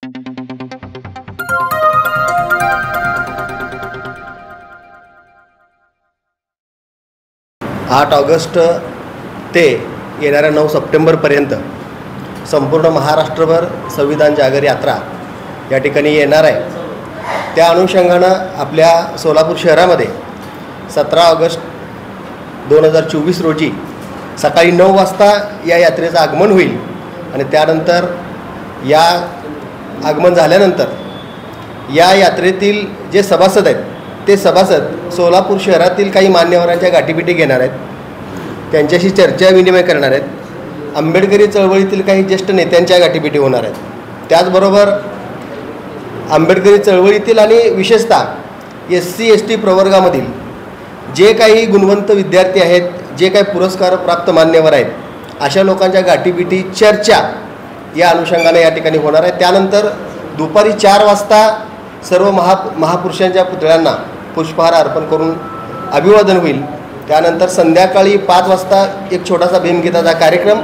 8 August ते येणाऱ्या 9 सप्टेंबरपर्यंत संपूर्ण महाराष्ट्रभर संविधान जागर यात्रा या ठिकाणी येणार आहे। त्या अनुषंगानं आपल्या सोलापूर शहरामध्ये 17 ऑगस्ट 2024 रोजी सकाळी 9 वाजता या यात्रेचं आगमन होईल आणि त्यानंतर या आगमन झाल्यानंतर या यात्रेतील जे सभासद आहेत ते सभासद सोलापूर शहरातील काही मान्यवरांच्या गाठीभेटी घेणार आहेत, त्यांच्याशी चर्चा विनिमय करणार आहेत। आंबेडकरी चळवळीतील काही ज्येष्ठ नेत्यांच्या गाठीभेटी होणार आहेत। त्याचबरोबर आंबेडकरी चळवळीतील आणि विशेषतः SC ST प्रवर्गामधील जे काही गुणवंत विद्यार्थी आहेत, जे काही पुरस्कार प्राप्त मान्यवर आहेत, अशा लोकांच्या गाठीभेटी चर्चा या अनुषंगाने या ठिकाणी होणार आहे। त्यानंतर दुपारी 4 वाजता सर्व महापुरुषांच्या पुतळ्यांना पुष्पहार अर्पण करून अभिवादन होईल। त्यानंतर संध्याकाळी 5 वाजता एक छोटासा भीमगीताचा कार्यक्रम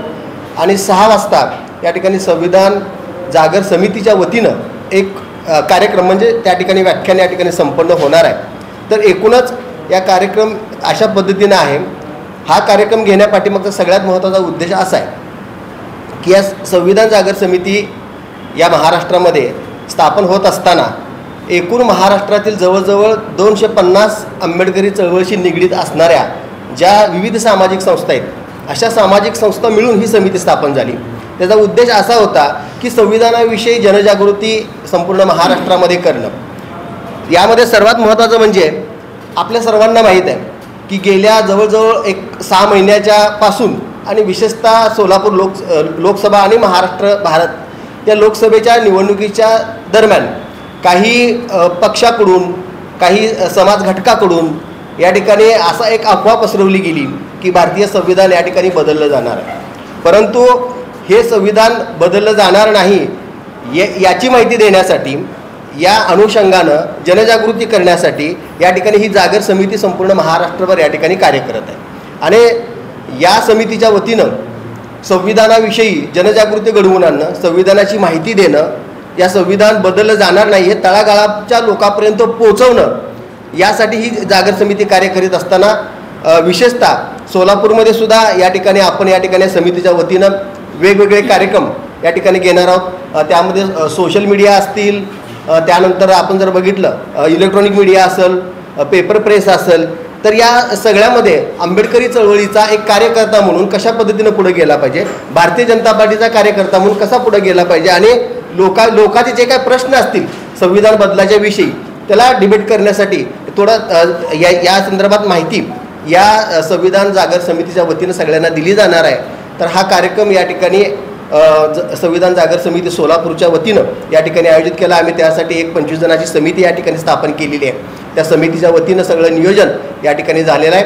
आणि 6 वाजता या ठिकाणी संविधान जागर समितीच्या वतीनं एक कार्यक्रम म्हणजे त्या ठिकाणी व्याख्यान या ठिकाणी संपन्न होणार आहे। तर एकूणच या कार्यक्रम अशा पद्धतीनं आहे। हा कार्यक्रम घेण्यापाठीमागचा सगळ्यात महत्त्वाचा उद्देश असा आहे की या संविधान जागर समिती या महाराष्ट्रामध्ये स्थापन होत असताना एकूण महाराष्ट्रातील जवळजवळ 250 आंबेडकरी चळवळीशी निगडीत असणाऱ्या ज्या विविध सामाजिक संस्था आहेत, अशा सामाजिक संस्था मिळून ही समिती स्थापन झाली। त्याचा उद्देश असा होता की संविधानाविषयी जनजागृती संपूर्ण महाराष्ट्रामध्ये करणं। यामध्ये सर्वात महत्त्वाचं म्हणजे आपल्या सर्वांना माहीत आहे की गेल्या जवळजवळ 6 महिन्याच्या पासून आणि विशेषतः सोलापूर लोकसभा आणि महाराष्ट्र भारत या लोकसभेच्या निवडणुकीच्या दरम्यान काही पक्षाकडून काही समाज घटकाकडून या ठिकाणी असा एक अफवा पसरवली गेली की भारतीय संविधान या ठिकाणी बदललं जाणार आहे, परंतु हे संविधान बदललं जाणार नाही याची माहिती देण्यासाठी या अनुषंगानं जनजागृती करण्यासाठी या ठिकाणी ही जागर समिती संपूर्ण महाराष्ट्रभर या ठिकाणी कार्य करत आहे। आणि या समितीच्या वतीनं संविधानाविषयी जनजागृती घडवून आणणं, संविधानाची माहिती देणं, या संविधान बदललं जाणार नाही हे तळागाळाच्या लोकांपर्यंत पोहोचवणं यासाठी ही जागर समिती कार्य करीत असताना विशेषतः सोलापूरमध्ये सुद्धा या ठिकाणी आपण या ठिकाणी समितीच्या वतीनं वेगवेगळे कार्यक्रम या ठिकाणी घेणार आहोत। त्यामध्ये सोशल मीडिया असतील, त्यानंतर आपण जर बघितलं इलेक्ट्रॉनिक मीडिया असेल, पेपर प्रेस असेल, तर या सगळ्यामध्ये आंबेडकरी चळवळीचा एक कार्यकर्ता म्हणून कशा पद्धतीनं पुढे गेला पाहिजे, भारतीय जनता पार्टीचा कार्यकर्ता म्हणून कसा पुढे गेला पाहिजे आणि लोकांचे जे काही प्रश्न असतील संविधान बदलाच्या विषयी त्याला डिबेट करण्यासाठी थोडं या संदर्भात माहिती या संविधान जागर समितीच्या वतीनं सगळ्यांना दिली जाणार आहे। तर हा कार्यक्रम या ठिकाणी संविधान जागर समिती सोलापूरच्या वतीनं या ठिकाणी आयोजित केला। आम्ही त्यासाठी एक 25 जणांची समिती या ठिकाणी स्थापन केलेली आहे। त्या समितीच्या वतीनं सगळं नियोजन या ठिकाणी झालेलं आहे।